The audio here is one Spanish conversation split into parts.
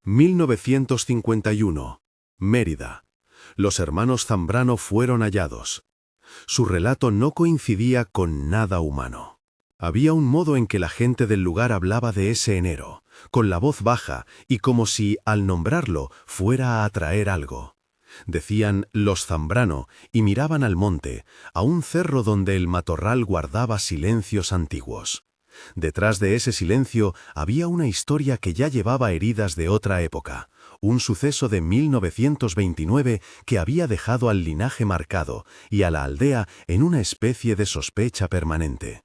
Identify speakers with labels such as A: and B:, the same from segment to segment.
A: 1951. Mérida. Los hermanos Zambrano fueron hallados. Su relato no coincidía con nada humano. Había un modo en que la gente del lugar hablaba de ese enero, con la voz baja y como si, al nombrarlo, fuera a atraer algo. Decían los Zambrano y miraban al monte, a un cerro donde el matorral guardaba silencios antiguos. Detrás de ese silencio había una historia que ya llevaba heridas de otra época, un suceso de 1929 que había dejado al linaje marcado y a la aldea en una especie de sospecha permanente.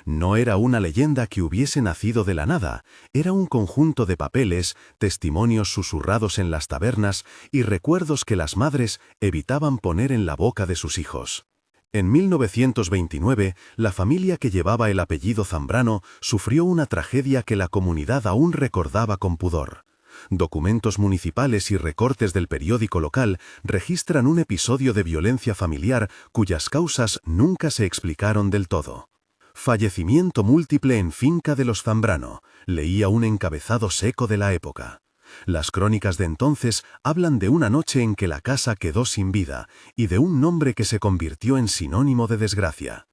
A: No era una leyenda que hubiese nacido de la nada, era un conjunto de papeles, testimonios susurrados en las tabernas y recuerdos que las madres evitaban poner en la boca de sus hijos. En 1929, la familia que llevaba el apellido Zambrano sufrió una tragedia que la comunidad aún recordaba con pudor. Documentos municipales y recortes del periódico local registran un episodio de violencia familiar cuyas causas nunca se explicaron del todo. Fallecimiento múltiple en finca de los Zambrano, leía un encabezado seco de la época. Las crónicas de entonces hablan de una noche en que la casa quedó sin vida y de un nombre que se convirtió en sinónimo de desgracia.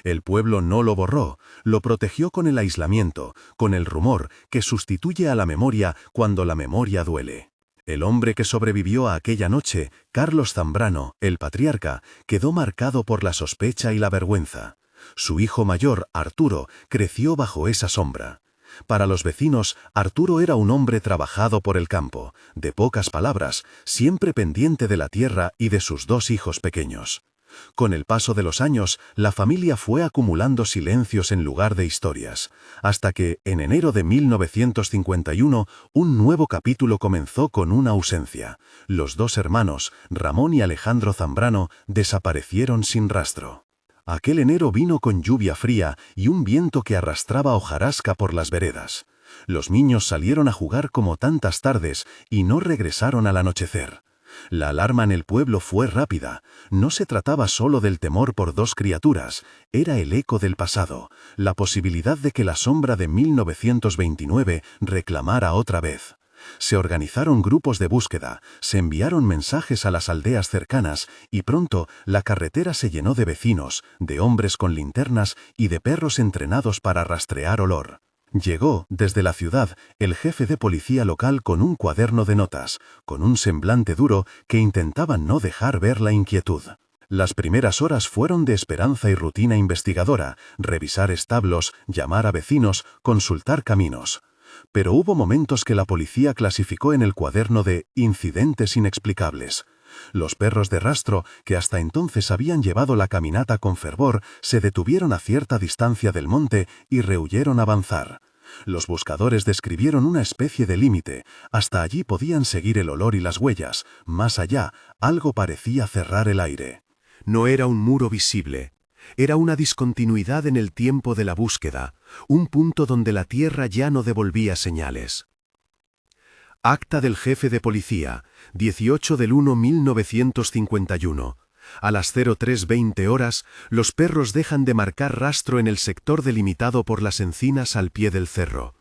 A: El pueblo no lo borró, lo protegió con el aislamiento, con el rumor que sustituye a la memoria cuando la memoria duele. El hombre que sobrevivió a aquella noche, Carlos Zambrano, el patriarca, quedó marcado por la sospecha y la vergüenza. Su hijo mayor, Arturo, creció bajo esa sombra. Para los vecinos, Arturo era un hombre trabajado por el campo, de pocas palabras, siempre pendiente de la tierra y de sus dos hijos pequeños. Con el paso de los años, la familia fue acumulando silencios en lugar de historias, hasta que, en enero de 1951, un nuevo capítulo comenzó con una ausencia. Los dos hermanos, Ramón y Alejandro Zambrano, desaparecieron sin rastro. Aquel enero vino con lluvia fría y un viento que arrastraba hojarasca por las veredas. Los niños salieron a jugar como tantas tardes y no regresaron al anochecer. La alarma en el pueblo fue rápida. No se trataba solo del temor por dos criaturas, era el eco del pasado, la posibilidad de que la sombra de 1929 reclamara otra vez. Se organizaron grupos de búsqueda, se enviaron mensajes a las aldeas cercanas y pronto la carretera se llenó de vecinos, de hombres con linternas y de perros entrenados para rastrear olor. Llegó, desde la ciudad, el jefe de policía local con un cuaderno de notas, con un semblante duro que intentaba no dejar ver la inquietud. Las primeras horas fueron de esperanza y rutina investigadora, revisar establos, llamar a vecinos, consultar caminos. Pero hubo momentos que la policía clasificó en el cuaderno de incidentes inexplicables. Los perros de rastro, que hasta entonces habían llevado la caminata con fervor, se detuvieron a cierta distancia del monte y rehuyeron avanzar. Los buscadores describieron una especie de límite, hasta allí podían seguir el olor y las huellas, más allá, algo parecía cerrar el aire.
B: No era un muro visible. Era una discontinuidad en el tiempo de la búsqueda, un punto donde la tierra ya no devolvía señales. Acta del jefe de policía, 18 del 1/1951. A las 03:20 horas, los perros dejan de marcar rastro en el sector delimitado por las encinas al pie del cerro.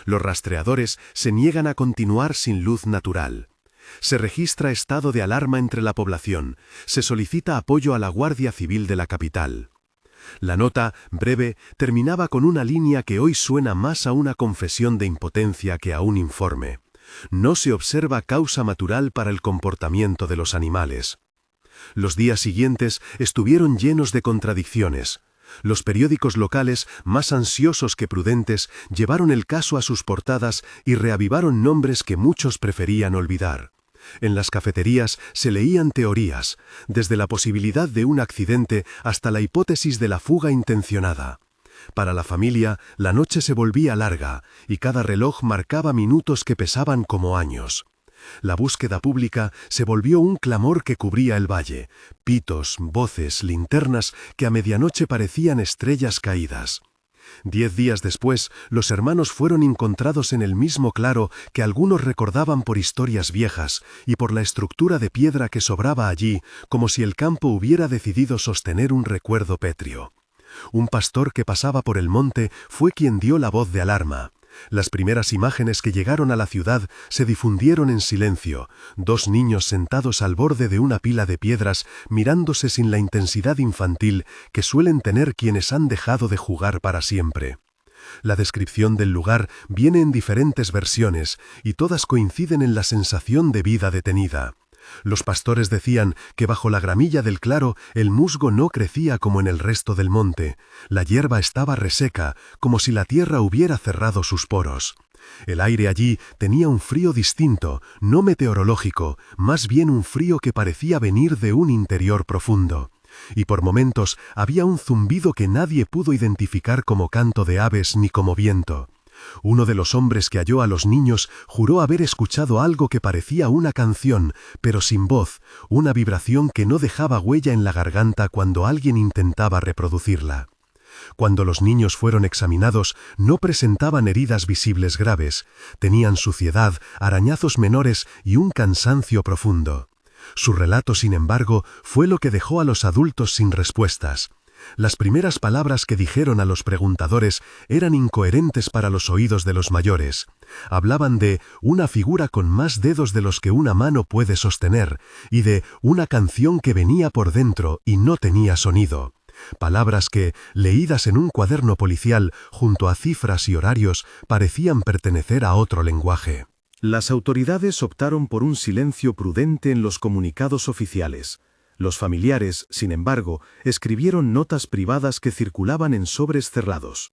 B: Los rastreadores se niegan a continuar sin luz natural. Se registra estado de alarma entre la población, se solicita apoyo a la Guardia Civil de la capital. La nota, breve, terminaba con una línea que hoy suena más a una confesión de impotencia que a un informe. No se observa causa natural para el comportamiento de los animales. Los días siguientes estuvieron llenos de contradicciones. Los periódicos locales, más ansiosos que prudentes, llevaron el caso a sus portadas y reavivaron nombres que muchos preferían olvidar. En las cafeterías se leían teorías, desde la posibilidad de un accidente hasta la hipótesis de la fuga intencionada. Para la familia, la noche se volvía larga y cada reloj marcaba minutos que pesaban como años. La búsqueda pública se volvió un clamor que cubría el valle, pitos, voces, linternas que a medianoche parecían estrellas caídas. 10 días después, los hermanos fueron encontrados en el mismo claro que algunos recordaban por historias viejas y por la estructura de piedra que sobraba allí, como si el campo hubiera decidido sostener un recuerdo pétreo. Un pastor que pasaba por el monte fue quien dio la voz de alarma. Las primeras imágenes que llegaron a la ciudad se difundieron en silencio, dos niños sentados al borde de una pila de piedras mirándose sin la intensidad infantil que suelen tener quienes han dejado de jugar para siempre. La descripción del lugar viene en diferentes versiones y todas coinciden en la sensación de vida detenida. Los pastores decían que bajo la gramilla del claro el musgo no crecía como en el resto del monte. La hierba estaba reseca, como si la tierra hubiera cerrado sus poros. El aire allí tenía un frío distinto, no meteorológico, más bien un frío que parecía venir de un interior profundo. Y por momentos había un zumbido que nadie pudo identificar como canto de aves ni como viento. Uno de los hombres que halló a los niños juró haber escuchado algo que parecía una canción, pero sin voz, una vibración que no dejaba huella en la garganta cuando alguien intentaba reproducirla. Cuando los niños fueron examinados, no presentaban heridas visibles graves, tenían suciedad, arañazos menores y un cansancio profundo. Su relato, sin embargo, fue lo que dejó a los adultos sin respuestas. Las primeras palabras que dijeron a los preguntadores eran incoherentes para los oídos de los mayores. Hablaban de una figura con más dedos de los que una mano puede sostener y de una canción que venía por dentro y no tenía sonido. Palabras que, leídas en un cuaderno policial junto a cifras y horarios, parecían pertenecer a otro lenguaje.
A: Las autoridades optaron por un silencio prudente en los comunicados oficiales. Los familiares, sin embargo, escribieron notas privadas que circulaban en sobres cerrados.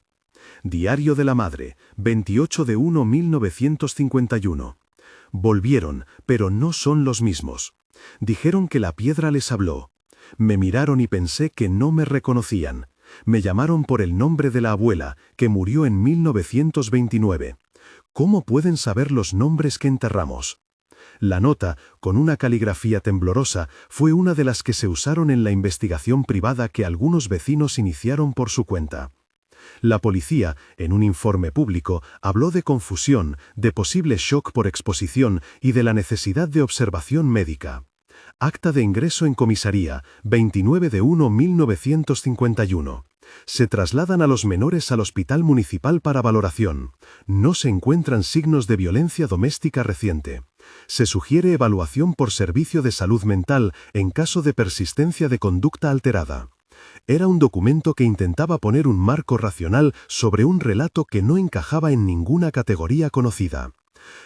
A: Diario de la Madre, 28 de 1951. Volvieron, pero no son los mismos. Dijeron que la piedra les habló. Me miraron y pensé que no me reconocían. Me llamaron por el nombre de la abuela, que murió en 1929. ¿Cómo pueden saber los nombres que enterramos? La nota, con una caligrafía temblorosa, fue una de las que se usaron en la investigación privada que algunos vecinos iniciaron por su cuenta. La policía, en un informe público, habló de confusión, de posible shock por exposición y de la necesidad de observación médica. Acta de ingreso en comisaría, 29 de 1951. Se trasladan a los menores al hospital municipal para valoración. No se encuentran signos de violencia doméstica reciente. Se sugiere evaluación por servicio de salud mental en caso de persistencia de conducta alterada. Era un documento que intentaba poner un marco racional sobre un relato que no encajaba en ninguna categoría conocida.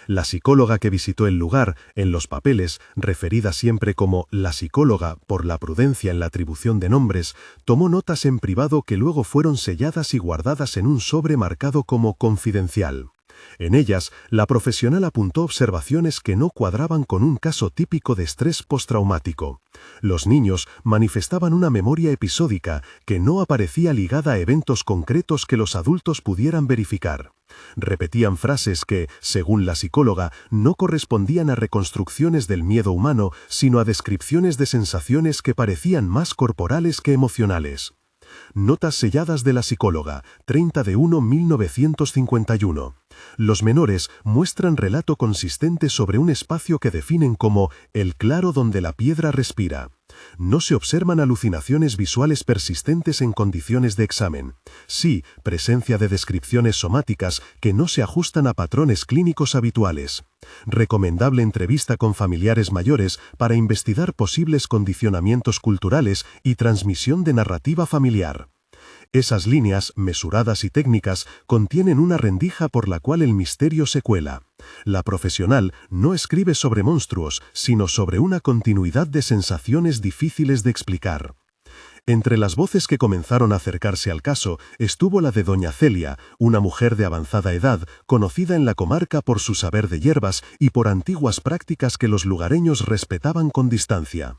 A: La psicóloga que visitó el lugar, en los papeles, referida siempre como la psicóloga por la prudencia en la atribución de nombres, tomó notas en privado que luego fueron selladas y guardadas en un sobre marcado como confidencial. En ellas, la profesional apuntó observaciones que no cuadraban con un caso típico de estrés postraumático. Los niños manifestaban una memoria episódica que no aparecía ligada a eventos concretos que los adultos pudieran verificar. Repetían frases que, según la psicóloga, no correspondían a reconstrucciones del miedo humano, sino a descripciones de sensaciones que parecían más corporales que emocionales. Notas selladas de la psicóloga, 30 de 1951. Los menores muestran relato consistente sobre un espacio que definen como el claro donde la piedra respira. No se observan alucinaciones visuales persistentes en condiciones de examen. Sí, presencia de descripciones somáticas que no se ajustan a patrones clínicos habituales. Recomendable entrevista con familiares mayores para investigar posibles condicionamientos culturales y transmisión de narrativa familiar. Esas líneas, mesuradas y técnicas, contienen una rendija por la cual el misterio se cuela. La profesional no escribe sobre monstruos, sino sobre una continuidad de sensaciones difíciles de explicar. Entre las voces que comenzaron a acercarse al caso estuvo la de doña Celia, una mujer de avanzada edad, conocida en la comarca por su saber de hierbas y por antiguas prácticas que los lugareños respetaban con distancia.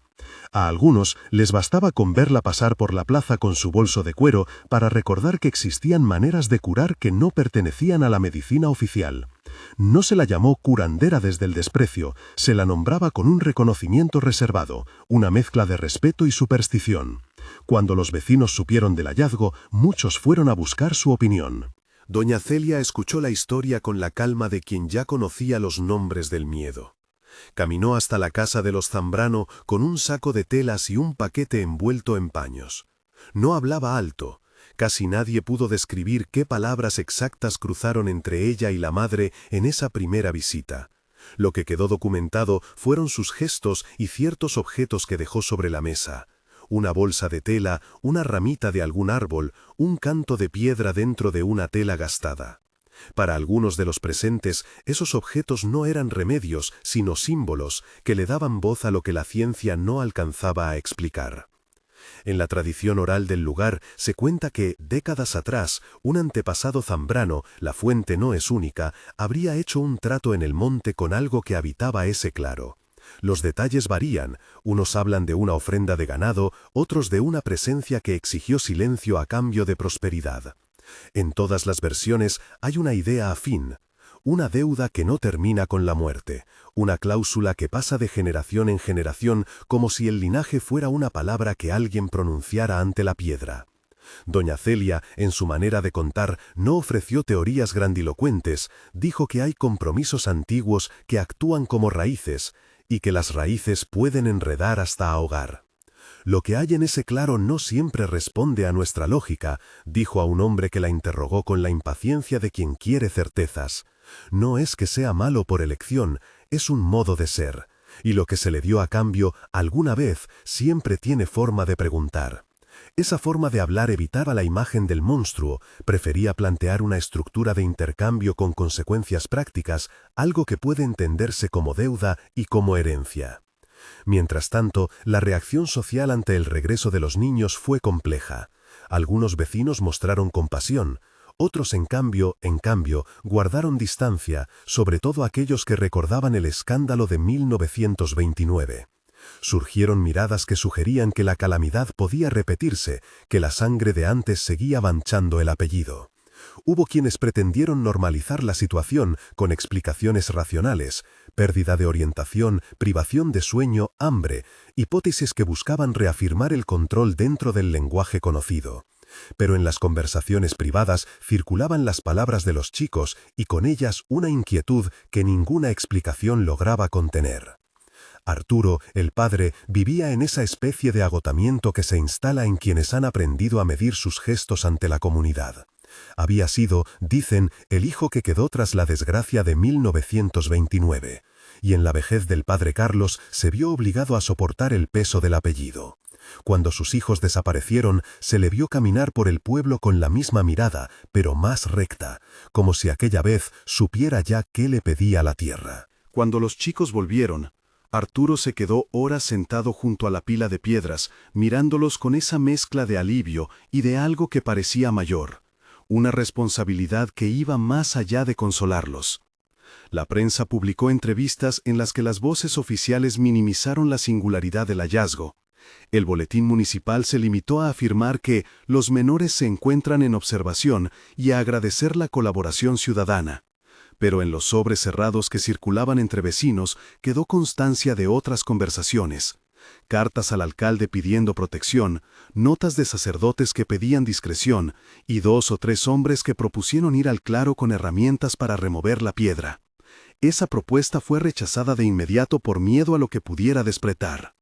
A: A algunos les bastaba con verla pasar por la plaza con su bolso de cuero para recordar que existían maneras de curar que no pertenecían a la medicina oficial. No se la llamó curandera desde el desprecio, se la nombraba con un reconocimiento reservado, una mezcla de respeto y superstición. Cuando los vecinos supieron del hallazgo, muchos fueron a buscar su opinión.
B: Doña Celia escuchó la historia con la calma de quien ya conocía los nombres del miedo. Caminó hasta la casa de los Zambrano con un saco de telas y un paquete envuelto en paños. No hablaba alto. Casi nadie pudo describir qué palabras exactas cruzaron entre ella y la madre en esa primera visita. Lo que quedó documentado fueron sus gestos y ciertos objetos que dejó sobre la mesa. Una bolsa de tela, una ramita de algún árbol, un canto de piedra dentro de una tela gastada. Para algunos de los presentes, esos objetos no eran remedios, sino símbolos que le daban voz a lo que la ciencia no alcanzaba a explicar. En la tradición oral del lugar se cuenta que, décadas atrás, un antepasado zambrano, la fuente no es única, habría hecho un trato en el monte con algo que habitaba ese claro. Los detalles varían, unos hablan de una ofrenda de ganado, otros de una presencia que exigió silencio a cambio de prosperidad. En todas las versiones hay una idea afín. Una deuda que no termina con la muerte, una cláusula que pasa de generación en generación como si el linaje fuera una palabra que alguien pronunciara ante la piedra. Doña Celia, en su manera de contar, no ofreció teorías grandilocuentes, dijo que hay compromisos antiguos que actúan como raíces, y que las raíces pueden enredar hasta ahogar. Lo que hay en ese claro no siempre responde a nuestra lógica, dijo a un hombre que la interrogó con la impaciencia de quien quiere certezas. No es que sea malo por elección, es un modo de ser, y lo que se le dio a cambio alguna vez siempre tiene forma de preguntar. Esa forma de hablar evitaba la imagen del monstruo, prefería plantear una estructura de intercambio con consecuencias prácticas, algo que puede entenderse como deuda y como herencia. Mientras tanto, la reacción social ante el regreso de los niños fue compleja. Algunos vecinos mostraron compasión, otros en cambio, guardaron distancia, sobre todo aquellos que recordaban el escándalo de 1929. Surgieron miradas que sugerían que la calamidad podía repetirse, que la sangre de antes seguía manchando el apellido. Hubo quienes pretendieron normalizar la situación con explicaciones racionales, pérdida de orientación, privación de sueño, hambre, hipótesis que buscaban reafirmar el control dentro del lenguaje conocido. Pero en las conversaciones privadas circulaban las palabras de los chicos y con ellas una inquietud que ninguna explicación lograba contener. Arturo, el padre, vivía en esa especie de agotamiento que se instala en quienes han aprendido a medir sus gestos ante la comunidad. Había sido, dicen, el hijo que quedó tras la desgracia de 1929, y en la vejez del padre Carlos se vio obligado a soportar el peso del apellido. Cuando sus hijos desaparecieron, se le vio caminar por el pueblo con la misma mirada, pero más recta, como si aquella vez supiera ya qué le pedía la tierra.
A: Cuando los chicos volvieron, Arturo se quedó horas sentado junto a la pila de piedras, mirándolos con esa mezcla de alivio y de algo que parecía mayor, una responsabilidad que iba más allá de consolarlos. La prensa publicó entrevistas en las que las voces oficiales minimizaron la singularidad del hallazgo. El boletín municipal se limitó a afirmar que los menores se encuentran en observación y a agradecer la colaboración ciudadana. Pero en los sobres cerrados que circulaban entre vecinos quedó constancia de otras conversaciones. Cartas al alcalde pidiendo protección, notas de sacerdotes que pedían discreción y 2 o 3 hombres que propusieron ir al claro con herramientas para remover la piedra. Esa propuesta fue rechazada de inmediato por miedo a lo que pudiera despertar.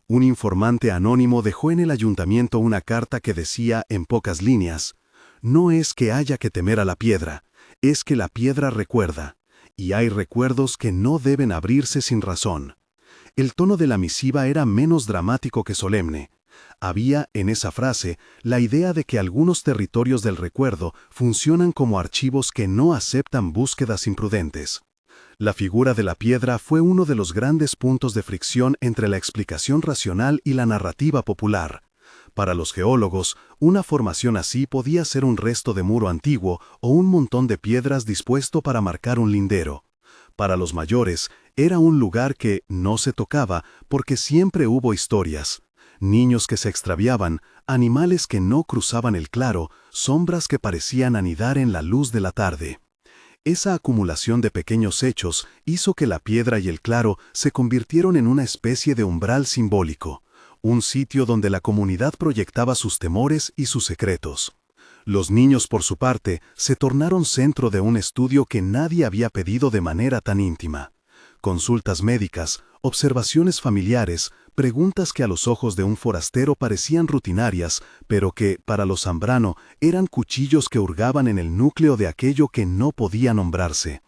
A: Un informante anónimo dejó en el ayuntamiento una carta que decía en pocas líneas: «No es que haya que temer a la piedra, es que la piedra recuerda, y hay recuerdos que no deben abrirse sin razón». El tono de la misiva era menos dramático que solemne. Había, en esa frase, la idea de que algunos territorios del recuerdo funcionan como archivos que no aceptan búsquedas imprudentes. La figura de la piedra fue uno de los grandes puntos de fricción entre la explicación racional y la narrativa popular. Para los geólogos, una formación así podía ser un resto de muro antiguo o un montón de piedras dispuesto para marcar un lindero. Para los mayores, era un lugar que no se tocaba porque siempre hubo historias. Niños que se extraviaban, animales que no cruzaban el claro, sombras que parecían anidar en la luz de la tarde. Esa acumulación de pequeños hechos hizo que la piedra y el claro se convirtieron en una especie de umbral simbólico, un sitio donde la comunidad proyectaba sus temores y sus secretos. Los niños, por su parte, se tornaron centro de un estudio que nadie había pedido de manera tan íntima. Consultas médicas, observaciones familiares,
B: Preguntas que a los ojos de un forastero parecían rutinarias, pero que, para los Zambrano, eran cuchillos que hurgaban en el núcleo de aquello que no podía nombrarse.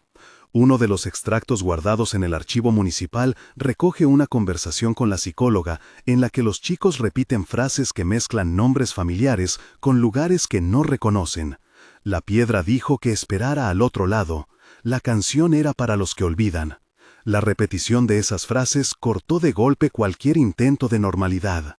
B: Uno de los extractos guardados en el archivo municipal recoge una conversación con la psicóloga en la que los chicos repiten frases que mezclan nombres familiares con lugares que no reconocen. La piedra dijo que esperara al otro lado. La canción era para los que olvidan. La repetición de esas frases cortó de golpe cualquier intento de normalidad.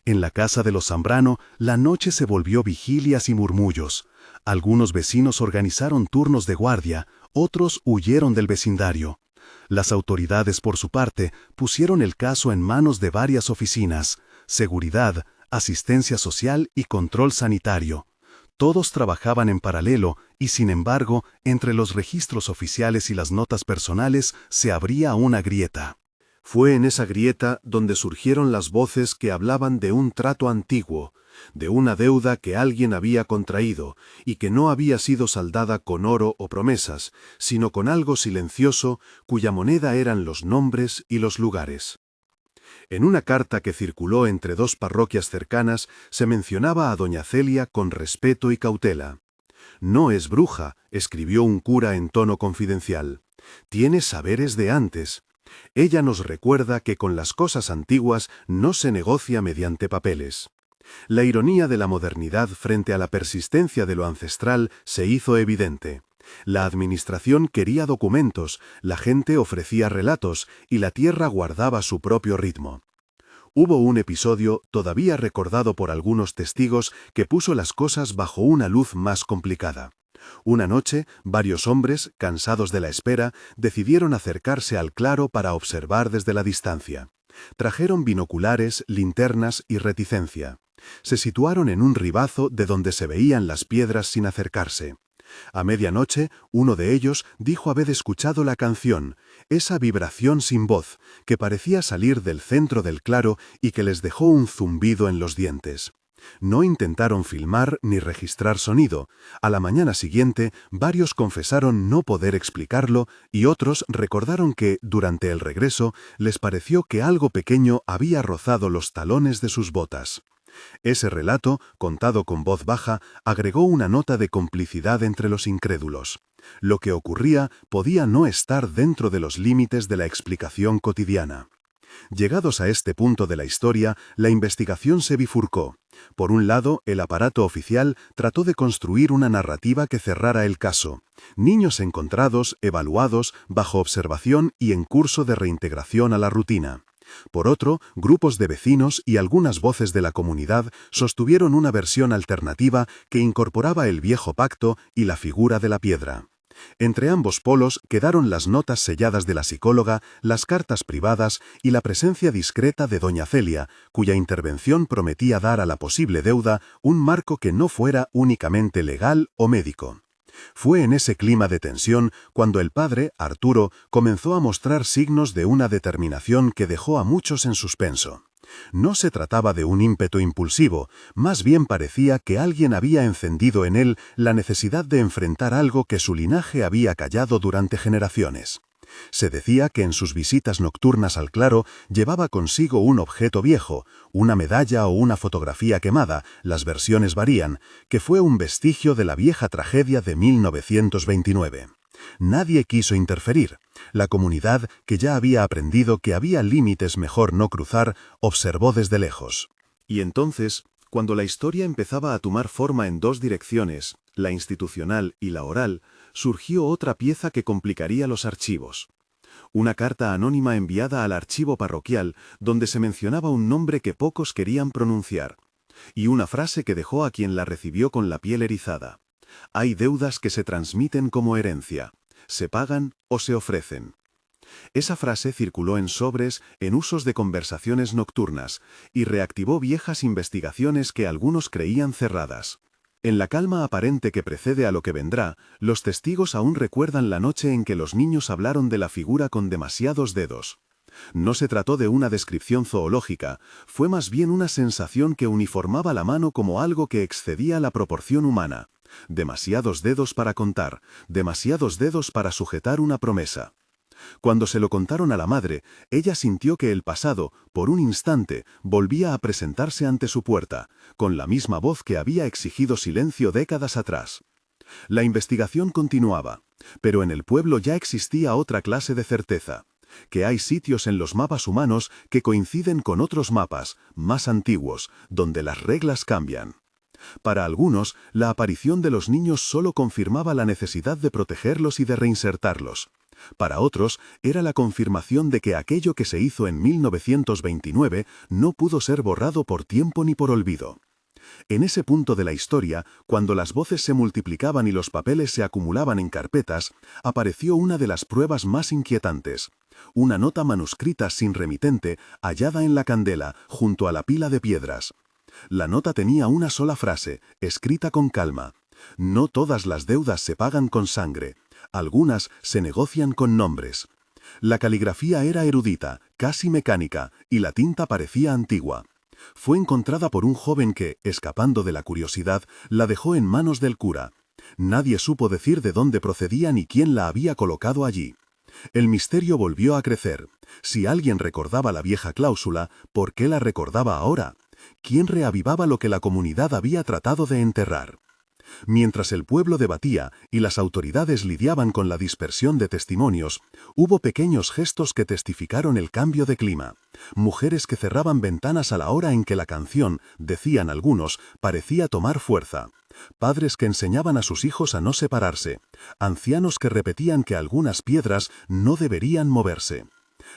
B: En la casa de los Zambrano, la noche se volvió vigilias y murmullos. Algunos vecinos organizaron turnos de guardia, otros huyeron del vecindario. Las autoridades, por su parte, pusieron el caso en manos de varias oficinas: seguridad, asistencia social y control sanitario. Todos trabajaban en paralelo y, sin embargo, entre los registros oficiales y las notas personales se abría una grieta. Fue en esa grieta donde surgieron las voces que hablaban de un trato antiguo, de una deuda que alguien había contraído y que no había sido saldada con oro o promesas, sino con algo silencioso cuya moneda eran los nombres y los lugares. En una carta que circuló entre dos parroquias cercanas se mencionaba a doña Celia con respeto y cautela. «No es bruja», escribió un cura en tono confidencial. «Tiene saberes de antes. Ella nos recuerda que con las cosas antiguas no se negocia mediante papeles». La ironía de la modernidad frente a la persistencia de lo ancestral se hizo evidente. La administración quería documentos, la gente ofrecía relatos y la tierra guardaba su propio ritmo. Hubo un episodio, todavía recordado por algunos testigos, que puso las cosas bajo una luz más complicada. Una noche, varios hombres, cansados de la espera, decidieron acercarse al claro para observar desde la distancia. Trajeron binoculares, linternas y reticencia. Se situaron en un ribazo de donde se veían las piedras sin acercarse. A medianoche, uno de ellos dijo haber escuchado la canción, esa vibración sin voz, que parecía salir del centro del claro y que les dejó un zumbido en los dientes. No intentaron filmar ni registrar sonido. A la mañana siguiente, varios confesaron no poder explicarlo y otros recordaron que, durante el regreso, les pareció que algo pequeño había rozado los talones de sus botas. Ese relato, contado con voz baja, agregó una nota de complicidad entre los incrédulos. Lo que ocurría podía no estar dentro de los límites de la explicación cotidiana. Llegados a este punto de la historia, la investigación se bifurcó. Por un lado, el aparato oficial trató de construir una narrativa que cerrara el caso. Niños encontrados, evaluados, bajo observación y en curso de reintegración a la rutina. Por otro, grupos de vecinos y algunas voces de la comunidad sostuvieron una versión alternativa que incorporaba el viejo pacto y la figura de la piedra. Entre ambos polos quedaron las notas selladas de la psicóloga, las cartas privadas y la presencia discreta de doña Celia, cuya intervención prometía dar a la posible deuda un marco que no fuera únicamente legal o médico. Fue en ese clima de tensión cuando el padre, Arturo, comenzó a mostrar signos de una determinación que dejó a muchos en suspenso. No se trataba de un ímpetu impulsivo, más bien parecía que alguien había encendido en él la necesidad de enfrentar algo que su linaje había callado durante generaciones. Se decía que en sus visitas nocturnas al claro llevaba consigo un objeto viejo, una medalla o una fotografía quemada, las versiones varían, que fue un vestigio de la vieja tragedia de 1929. Nadie quiso interferir. La comunidad, que ya había aprendido que había límites mejor no cruzar, observó desde lejos. Y entonces, cuando la historia empezaba a tomar forma en dos direcciones, la institucional y la oral, surgió otra pieza que complicaría los archivos. Una carta anónima enviada al archivo parroquial donde se mencionaba un nombre que pocos querían pronunciar, y una frase que dejó a quien la recibió con la piel erizada. Hay deudas que se transmiten como herencia, se pagan o se ofrecen. Esa frase circuló en sobres, en usos de conversaciones nocturnas, y reactivó viejas investigaciones que algunos creían cerradas. En la calma aparente que precede a lo que vendrá, los testigos aún recuerdan la noche en que los niños hablaron de la figura con demasiados dedos. No se trató de una descripción zoológica, fue más bien una sensación que uniformaba la mano como algo que excedía la proporción humana. Demasiados dedos para contar, demasiados dedos para sujetar una promesa. Cuando se lo contaron a la madre, ella sintió que el pasado, por un instante, volvía a presentarse ante su puerta, con la misma voz que había exigido silencio décadas atrás. La investigación continuaba, pero en el pueblo ya existía otra clase de certeza, que hay sitios en los mapas humanos que coinciden con otros mapas, más antiguos, donde las reglas cambian. Para algunos, la aparición de los niños solo confirmaba la necesidad de protegerlos y de reinsertarlos. Para otros, era la confirmación de que aquello que se hizo en 1929 no pudo ser borrado por tiempo ni por olvido. En ese punto de la historia, cuando las voces se multiplicaban y los papeles se acumulaban en carpetas, apareció una de las pruebas más inquietantes. Una nota manuscrita sin remitente hallada en la candela, junto a la pila de piedras. La nota tenía una sola frase, escrita con calma. No todas las deudas se pagan con sangre. Algunas se negocian con nombres. La caligrafía era erudita, casi mecánica, y la tinta parecía antigua. Fue encontrada por un joven que, escapando de la curiosidad, la dejó en manos del cura. Nadie supo decir de dónde procedía ni quién la había colocado allí. El misterio volvió a crecer. Si alguien recordaba la vieja cláusula, ¿por qué la recordaba ahora? ¿Quién reavivaba lo que la comunidad había tratado de enterrar? Mientras el pueblo debatía y las autoridades lidiaban con la dispersión de testimonios, hubo pequeños gestos que testificaron el cambio de clima. Mujeres que cerraban ventanas a la hora en que la canción, decían algunos, parecía tomar fuerza. Padres que enseñaban a sus hijos a no separarse. Ancianos que repetían que algunas piedras no deberían moverse.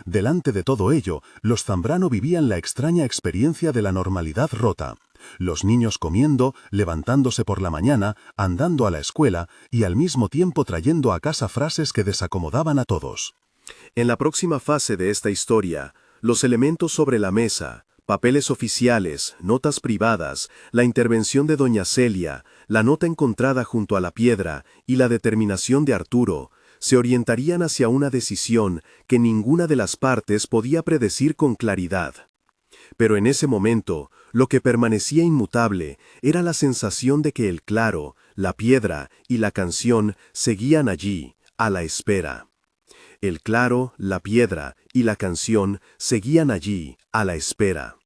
B: Delante de todo ello, los Zambrano vivían la extraña experiencia de la normalidad rota. Los niños comiendo, levantándose por la mañana, andando a la escuela y al mismo tiempo trayendo a casa frases que desacomodaban a todos.
A: En la próxima fase de esta historia, los elementos sobre la mesa, papeles oficiales, notas privadas, la intervención de doña Celia, la nota encontrada junto a la piedra y la determinación de Arturo, se orientarían hacia una decisión que ninguna de las partes podía predecir con claridad. Pero en ese momento, lo que permanecía inmutable era la sensación de que el claro, la piedra y la canción seguían allí, a la espera. El claro, la piedra y la canción seguían allí, a la espera.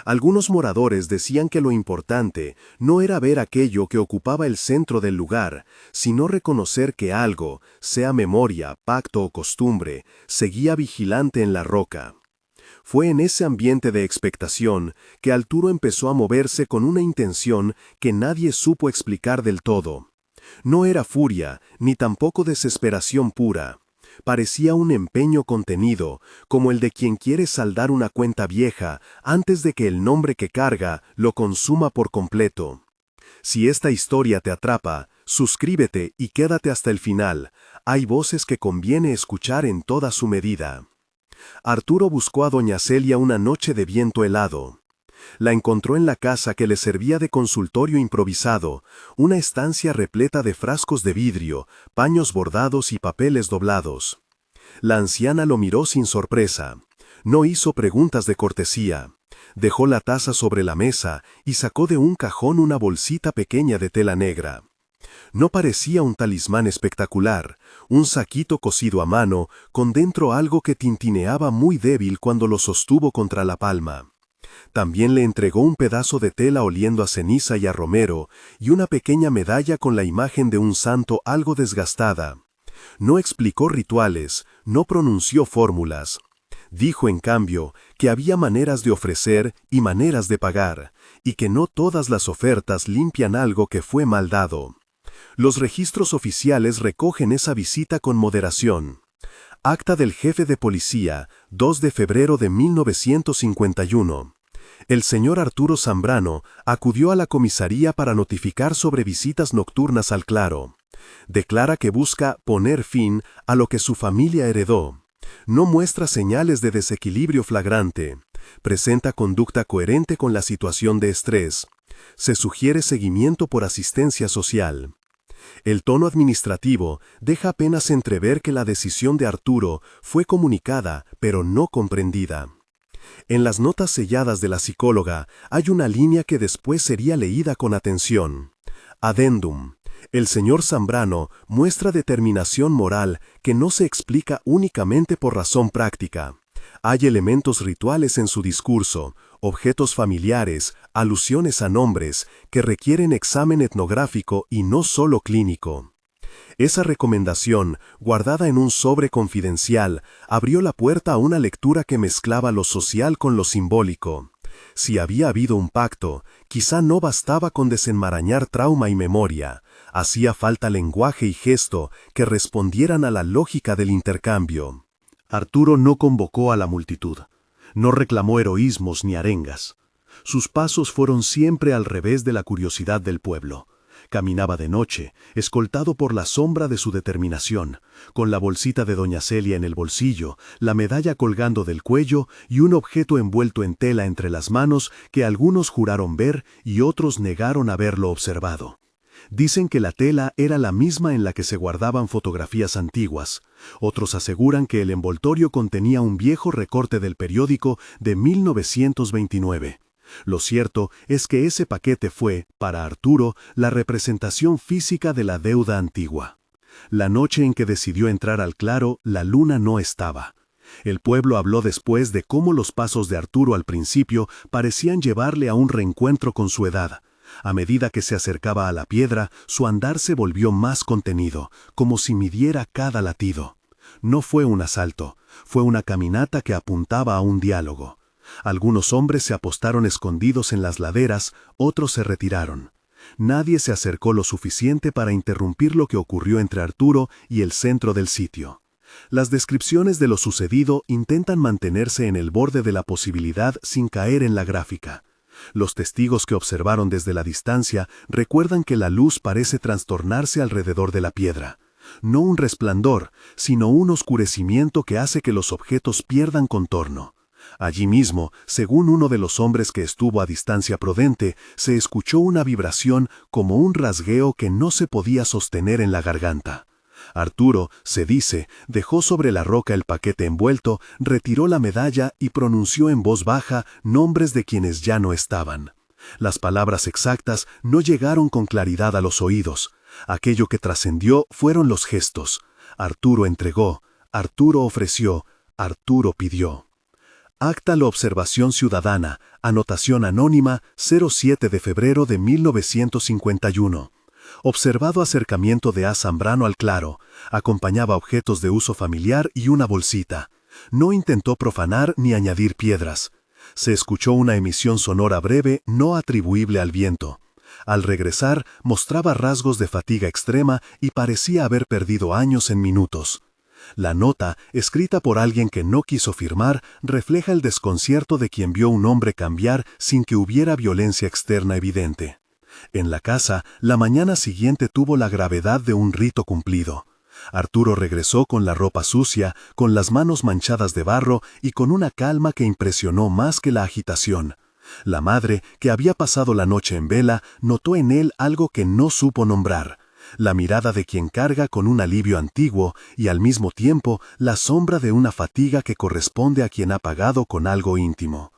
A: Algunos moradores decían que lo importante no era ver aquello que ocupaba el centro del lugar, sino reconocer que algo, sea memoria, pacto o costumbre, seguía vigilante en la roca. Fue en ese ambiente de expectación que Arturo empezó a moverse con una intención que nadie supo explicar del todo. No era furia, ni tampoco desesperación pura. Parecía un empeño contenido, como el de quien quiere saldar una cuenta vieja antes de que el nombre que carga lo consuma por completo. Si esta historia te atrapa, suscríbete y quédate hasta el final. Hay voces que conviene escuchar en toda su medida. Arturo buscó a doña Celia una noche de viento helado. La encontró en la casa que le servía de consultorio improvisado, una estancia repleta de frascos de vidrio, paños bordados y papeles doblados. La anciana lo miró sin sorpresa. No hizo preguntas de cortesía. Dejó la taza sobre la mesa y sacó de un cajón una bolsita pequeña de tela negra. No parecía un talismán espectacular, un saquito cosido a mano, con dentro algo que tintineaba muy débil cuando lo sostuvo contra la palma. También le entregó un pedazo de tela oliendo a ceniza y a romero, y una pequeña medalla con la imagen de un santo algo desgastada. No explicó rituales, no pronunció fórmulas. Dijo, en cambio, que había maneras de ofrecer y maneras de pagar, y que no todas las ofertas limpian algo que fue mal dado. Los registros oficiales recogen esa visita con moderación. Acta del jefe de policía, 2 de febrero de 1951. El señor Arturo Zambrano acudió a la comisaría para notificar sobre visitas nocturnas al claro. Declara que busca poner fin a lo que su familia heredó. No muestra señales de desequilibrio flagrante. Presenta conducta coherente con la situación de estrés. Se sugiere seguimiento por asistencia social. El tono administrativo deja apenas entrever que la decisión de Arturo fue comunicada, pero no comprendida. En las notas selladas de la psicóloga hay una línea que después sería leída con atención. Adendum.
B: El señor Zambrano muestra determinación moral que no se explica únicamente por razón práctica. Hay elementos rituales en su discurso, objetos familiares, alusiones a nombres, que requieren examen etnográfico y no solo clínico. Esa recomendación, guardada en un sobre confidencial, abrió la puerta a una lectura que mezclaba lo social con lo simbólico. Si había habido un pacto, quizá no bastaba con desenmarañar trauma y memoria, hacía falta lenguaje y gesto que respondieran a la lógica del intercambio. Arturo no convocó a la multitud, no reclamó heroísmos ni arengas. Sus pasos fueron siempre al revés de la curiosidad del pueblo. Caminaba de noche, escoltado por la sombra de su determinación, con la bolsita de doña Celia en el bolsillo, la medalla colgando del cuello y un objeto envuelto en tela entre las manos que algunos juraron ver y otros negaron haberlo observado. Dicen que la tela era la misma en la que se guardaban fotografías antiguas. Otros aseguran que el envoltorio contenía un viejo recorte del periódico de 1929. Lo cierto es que ese paquete fue, para Arturo, la representación física de la deuda antigua. La noche en que decidió entrar al claro, la luna no estaba. El pueblo habló después de cómo los pasos de Arturo al principio parecían llevarle a un reencuentro con su edad. A medida que se acercaba a la piedra, su andar se volvió más contenido, como si midiera cada latido. No fue un asalto, fue una caminata que apuntaba a un diálogo. Algunos hombres se apostaron escondidos en las laderas, otros se retiraron. Nadie se acercó lo suficiente para interrumpir lo que ocurrió entre Arturo y el centro del sitio. Las descripciones de lo sucedido intentan mantenerse en el borde de la posibilidad sin caer en la gráfica. Los testigos que observaron desde la distancia recuerdan que la luz parece trastornarse alrededor de la piedra. No un resplandor, sino un oscurecimiento que hace que los objetos pierdan contorno. Allí mismo, según uno de los hombres que estuvo a distancia prudente, se escuchó una vibración como un rasgueo que no se podía sostener en la garganta. Arturo, se dice, dejó sobre la roca el paquete envuelto, retiró la medalla y pronunció en voz baja nombres de quienes ya no estaban. Las palabras exactas no llegaron con claridad a los oídos. Aquello que trascendió fueron los gestos. Arturo entregó, Arturo ofreció, Arturo pidió. Acta la observación ciudadana, anotación anónima, 07 de febrero de 1951. Observado acercamiento de A. Zambrano al claro, acompañaba objetos de uso familiar y una bolsita. No intentó profanar ni añadir piedras. Se escuchó una emisión sonora breve no atribuible al viento. Al regresar, mostraba rasgos de fatiga extrema y parecía haber perdido años en minutos. La nota, escrita por alguien que no quiso firmar, refleja el desconcierto de quien vio un hombre cambiar sin que hubiera violencia externa evidente. En la casa, la mañana siguiente tuvo la gravedad de un rito cumplido. Arturo regresó con la ropa sucia, con las manos manchadas de barro y con una calma que impresionó más que la agitación. La madre, que había pasado la noche en vela, notó en él algo que no supo nombrar. La mirada de quien carga con un alivio antiguo y al mismo tiempo la sombra de una fatiga que corresponde a quien ha pagado con algo íntimo.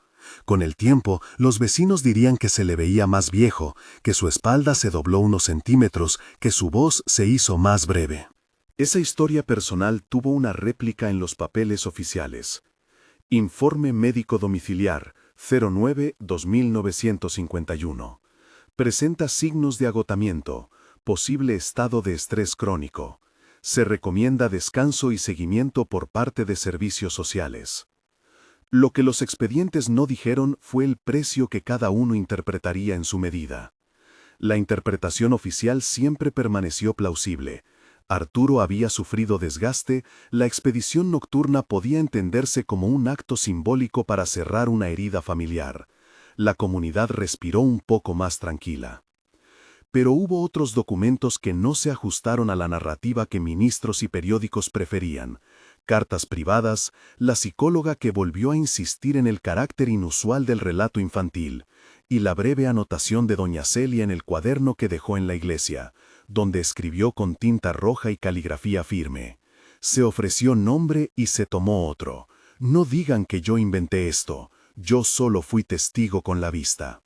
B: Con el tiempo, los vecinos dirían que se le veía más viejo, que su espalda se dobló unos centímetros, que su voz se hizo más breve. Esa historia personal tuvo una réplica en los papeles oficiales. Informe médico domiciliar 09-2951. Presenta signos de agotamiento, posible estado de estrés crónico. Se recomienda descanso y seguimiento por parte de servicios sociales. Lo que los expedientes no dijeron fue el precio que cada uno interpretaría en su medida. La interpretación oficial siempre permaneció plausible. Arturo había sufrido desgaste, la expedición nocturna podía entenderse como un acto simbólico para cerrar una herida familiar. La comunidad respiró un poco más tranquila. Pero hubo otros documentos que no se ajustaron a la narrativa que ministros y periódicos preferían. Cartas privadas, la psicóloga que volvió a insistir en el carácter inusual del relato infantil, y la breve anotación de doña Celia en el cuaderno que dejó en la iglesia, donde escribió con tinta roja y caligrafía firme. Se ofreció nombre y se tomó otro. No digan que yo inventé esto, yo solo fui testigo con la vista.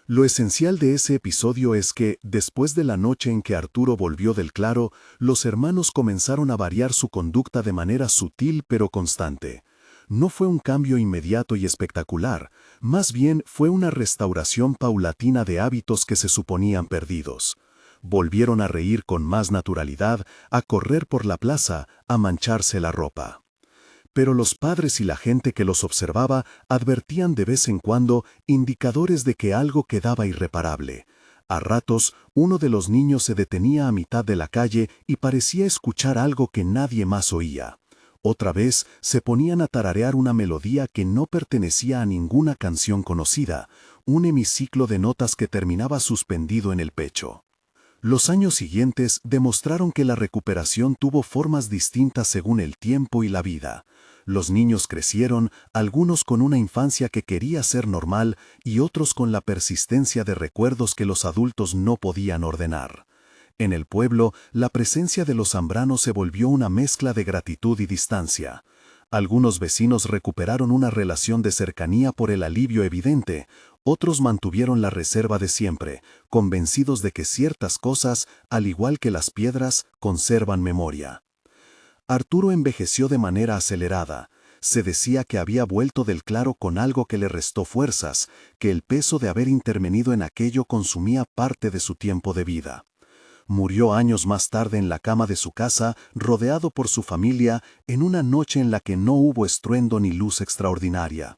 B: Lo esencial de ese episodio es que, después de la noche en que Arturo volvió del claro, los hermanos comenzaron a variar su conducta de manera sutil pero constante. No fue un cambio inmediato y espectacular, más bien fue una restauración paulatina de hábitos que se suponían perdidos. Volvieron a reír con más naturalidad, a correr por la plaza, a mancharse la ropa. Pero los padres y la gente que los observaba advertían de vez en cuando indicadores de que algo quedaba irreparable. A ratos, uno de los niños se detenía a mitad de la calle y parecía escuchar algo que nadie más oía. Otra vez se ponían a tararear una melodía que no pertenecía a ninguna canción conocida, un hemiciclo de notas que terminaba suspendido en el pecho. Los años siguientes demostraron que la recuperación tuvo formas distintas según el tiempo y la vida. Los niños crecieron, algunos con una infancia que quería ser normal y otros con la persistencia de recuerdos que los adultos no podían ordenar. En el pueblo, la presencia de los Zambrano se volvió una mezcla de gratitud y distancia. Algunos vecinos recuperaron una relación de cercanía por el alivio evidente, otros mantuvieron la reserva de siempre, convencidos de que ciertas cosas, al igual que las piedras, conservan memoria. Arturo envejeció de manera acelerada. Se decía que había vuelto del claro con algo que le restó fuerzas, que el peso de haber intervenido en aquello consumía parte de su tiempo de vida. Murió años más tarde en la cama de su casa, rodeado por su familia, en una noche en la que no hubo estruendo ni luz extraordinaria.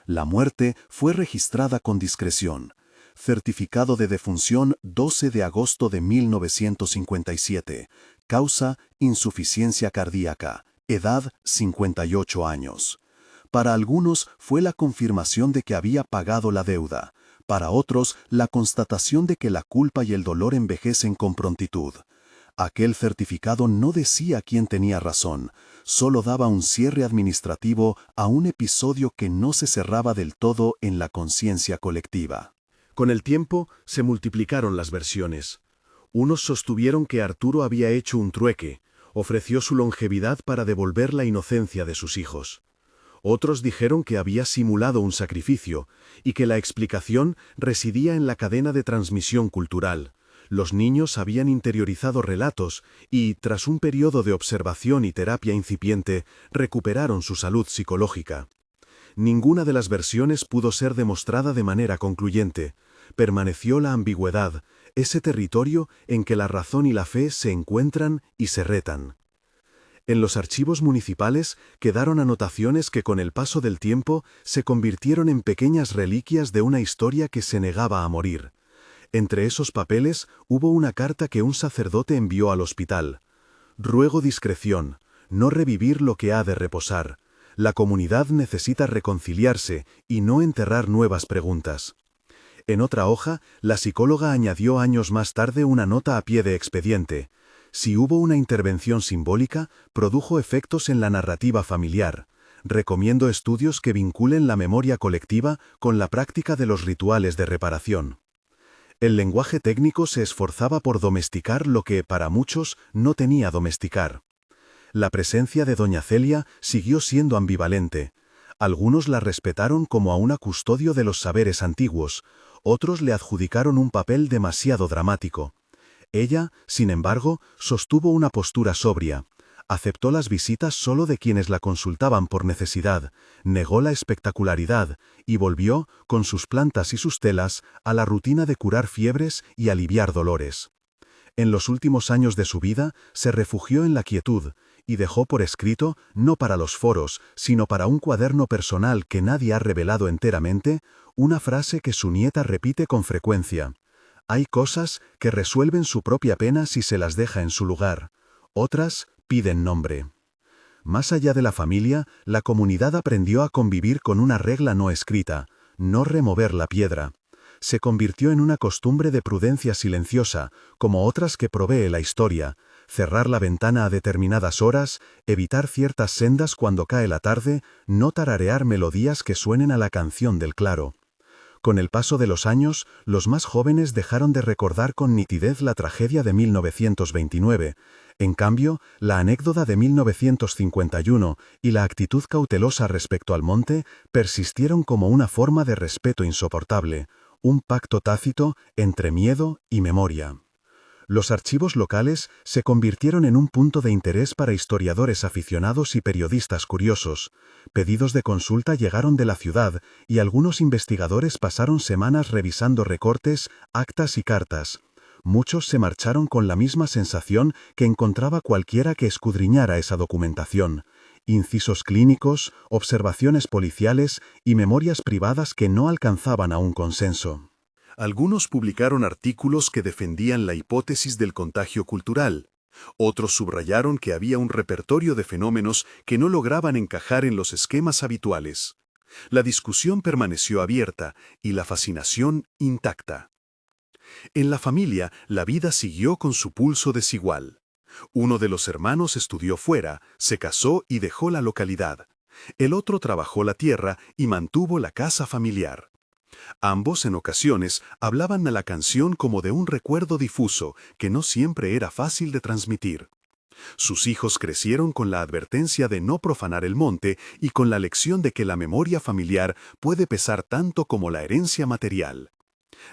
B: La muerte fue registrada con discreción. Certificado de defunción 12 de agosto de 1957. Causa: insuficiencia cardíaca. Edad: 58 años. Para algunos fue la confirmación de que había pagado la deuda. Para otros, la constatación de que la culpa y el dolor envejecen con prontitud. Aquel certificado no decía quién tenía razón, solo daba un cierre administrativo a un episodio que no se cerraba del todo en la conciencia colectiva.
A: Con el tiempo se multiplicaron las versiones. Unos sostuvieron que Arturo había hecho un trueque, ofreció su longevidad para devolver la inocencia de sus hijos. Otros dijeron que había simulado un sacrificio y que la explicación residía en la cadena de transmisión cultural. Los niños habían interiorizado relatos y, tras un periodo de observación y terapia incipiente, recuperaron su salud psicológica. Ninguna de las versiones pudo ser demostrada de manera concluyente. Permaneció la ambigüedad, ese territorio en que la razón y la fe se encuentran y se retan. En los archivos municipales quedaron anotaciones que con el paso del tiempo se convirtieron en pequeñas reliquias de una historia que se negaba a morir. Entre esos papeles hubo una carta que un sacerdote envió al hospital. Ruego discreción, no revivir lo que ha de reposar. La comunidad necesita reconciliarse y no enterrar nuevas preguntas. En otra hoja, la psicóloga añadió años más tarde una nota a pie de expediente. Si hubo una intervención simbólica, produjo efectos en la narrativa familiar. Recomiendo estudios que vinculen la memoria colectiva con la práctica de los rituales de reparación. El lenguaje técnico se esforzaba por domesticar lo que, para muchos, no tenía domesticar. La presencia de doña Celia siguió siendo ambivalente. Algunos la respetaron como a una custodio de los saberes antiguos, otros le adjudicaron un papel demasiado dramático. Ella, sin embargo, sostuvo una postura sobria. Aceptó las visitas solo de quienes la consultaban por necesidad, negó la espectacularidad y volvió, con sus plantas y sus telas, a la rutina de curar fiebres y aliviar dolores. En los últimos años de su vida se refugió en la quietud y dejó por escrito, no para los foros, sino para un cuaderno personal que nadie ha revelado enteramente, una frase que su nieta repite con frecuencia. Hay cosas que resuelven su propia pena si se las deja en su lugar. Otras piden nombre. Más allá de la familia, la comunidad aprendió a convivir con una regla no escrita: no remover la piedra. Se convirtió en una costumbre de prudencia silenciosa, como otras que provee la historia: cerrar la ventana a determinadas horas, evitar ciertas sendas cuando cae la tarde, no tararear melodías que suenen a la canción del claro. Con el paso de los años, los más jóvenes dejaron de recordar con nitidez la tragedia de 1929. En cambio, la anécdota de 1951 y la actitud cautelosa respecto al monte persistieron como una forma de respeto insoportable,
B: un pacto tácito entre miedo y memoria. Los archivos locales se convirtieron en un punto de interés para historiadores aficionados y periodistas curiosos. Pedidos de consulta llegaron de la ciudad y algunos investigadores pasaron semanas revisando recortes, actas y cartas. Muchos se marcharon con la misma sensación que encontraba cualquiera que escudriñara esa documentación: incisos clínicos, observaciones policiales y memorias privadas que no alcanzaban a un consenso.
A: Algunos publicaron artículos que defendían la hipótesis del contagio cultural. Otros subrayaron que había un repertorio de fenómenos que no lograban encajar en los esquemas habituales. La discusión permaneció abierta y la fascinación intacta. En la familia, la vida siguió con su pulso desigual. Uno de los hermanos estudió fuera, se casó y dejó la localidad. El otro trabajó la tierra y mantuvo la casa familiar. Ambos en ocasiones hablaban a la canción como de un recuerdo difuso que no siempre era fácil de transmitir. Sus hijos crecieron con la advertencia de no profanar el monte y con la lección de que la memoria familiar puede pesar tanto como la herencia material.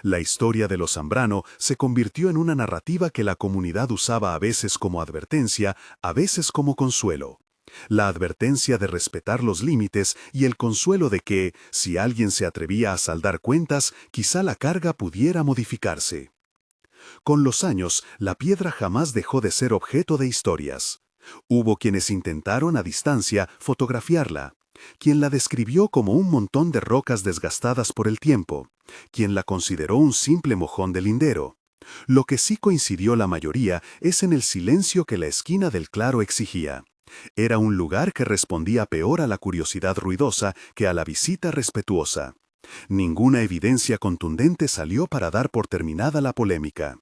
A: La historia de los Zambrano se convirtió en una narrativa que la comunidad usaba a veces como advertencia, a veces como consuelo. La advertencia de respetar los límites y el consuelo de que, si alguien se atrevía a saldar cuentas, quizá la carga pudiera modificarse. Con los años, la piedra jamás dejó de ser objeto de historias. Hubo quienes intentaron a distancia fotografiarla, quien la describió como un montón de rocas desgastadas por el tiempo, quien la consideró un simple mojón de lindero. Lo que sí coincidió la mayoría es en el silencio que la esquina del claro exigía. Era un lugar que respondía peor a la curiosidad ruidosa que a la visita respetuosa. Ninguna evidencia contundente salió para dar por terminada la polémica.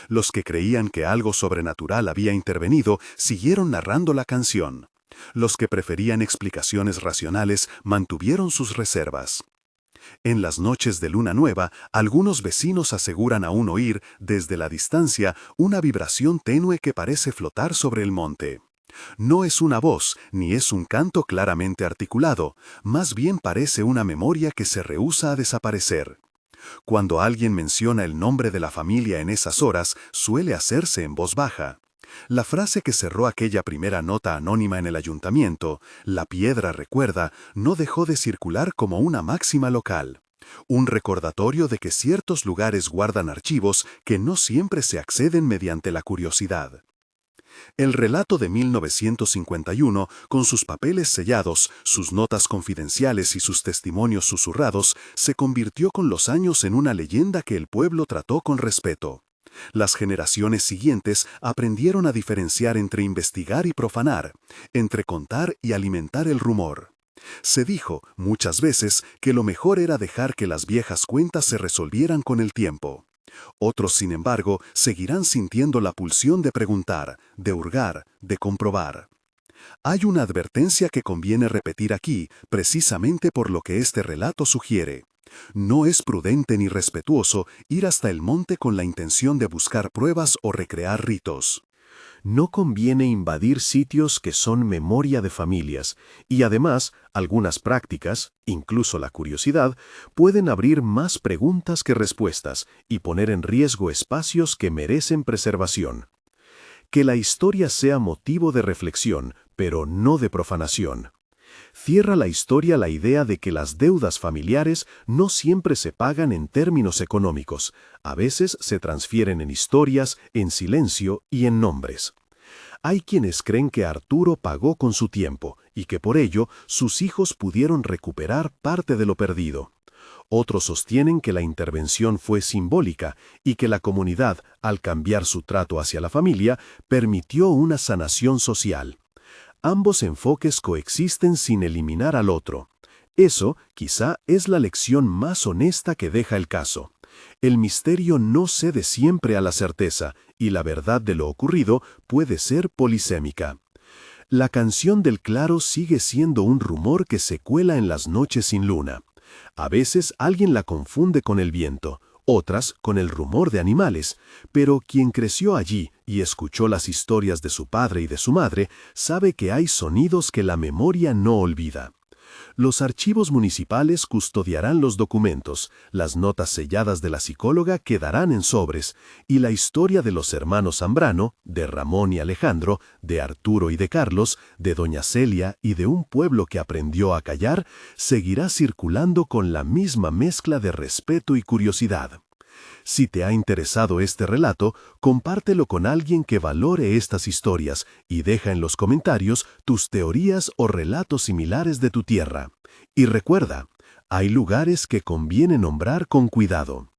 A: Los que creían que algo sobrenatural había intervenido siguieron narrando la canción. Los que preferían explicaciones racionales mantuvieron sus reservas. En las noches de luna nueva, algunos vecinos aseguran aún oír, desde la distancia, una vibración tenue que parece flotar sobre el monte. No es una voz, ni es un canto claramente articulado, más bien parece una memoria que se rehúsa a desaparecer. Cuando alguien menciona el nombre de la familia en esas horas, suele hacerse en voz baja. La frase que cerró aquella primera nota anónima en el ayuntamiento, "La piedra recuerda", no dejó de circular como una máxima local. Un recordatorio de que ciertos lugares guardan archivos que no siempre se acceden mediante la curiosidad. El relato de 1951, con sus papeles sellados, sus notas confidenciales y sus testimonios susurrados, se convirtió con los años en una leyenda que el pueblo trató con respeto. Las generaciones siguientes aprendieron a diferenciar entre investigar y profanar, entre contar y alimentar el rumor. Se dijo, muchas veces, que lo mejor era dejar que las viejas cuentas se resolvieran con el tiempo. Otros, sin embargo, seguirán sintiendo la pulsión de preguntar, de hurgar, de comprobar. Hay una advertencia que conviene repetir aquí, precisamente por lo que este relato sugiere. No es prudente ni respetuoso ir hasta el monte con la intención de buscar pruebas o recrear ritos.
B: No conviene invadir sitios que son memoria de familias, y además, algunas prácticas, incluso la curiosidad, pueden abrir más preguntas que respuestas y poner en riesgo espacios que merecen preservación. Que la historia sea motivo de reflexión, pero no de profanación. Cierra la historia la idea de que las deudas familiares no siempre se pagan en términos económicos, a veces se transfieren en historias, en silencio y en nombres. Hay quienes creen que Arturo pagó con su tiempo y que por ello sus hijos pudieron recuperar parte de lo perdido. Otros sostienen que la intervención fue simbólica y que la comunidad, al cambiar su trato hacia la familia, permitió una sanación social. Ambos enfoques coexisten sin eliminar al otro. Eso, quizá, es la lección más honesta que deja el caso. El misterio no cede siempre a la certeza, y la verdad de lo ocurrido puede ser polisémica. La canción del claro sigue siendo un rumor que se cuela en las noches sin luna. A veces alguien la confunde con el viento, otras con el rumor de animales, pero quien creció allí y escuchó las historias de su padre y de su madre sabe que hay sonidos que la memoria no olvida. Los archivos municipales custodiarán los documentos, las notas selladas de la psicóloga quedarán en sobres, y la historia de los hermanos Zambrano, de Ramón y Alejandro, de Arturo y de Carlos, de doña Celia y de un pueblo que aprendió a callar, seguirá circulando con la misma mezcla de respeto y curiosidad. Si te ha interesado este relato, compártelo con alguien que valore estas historias y deja en los comentarios tus teorías o relatos similares de tu tierra. Y recuerda, hay lugares que conviene nombrar con cuidado.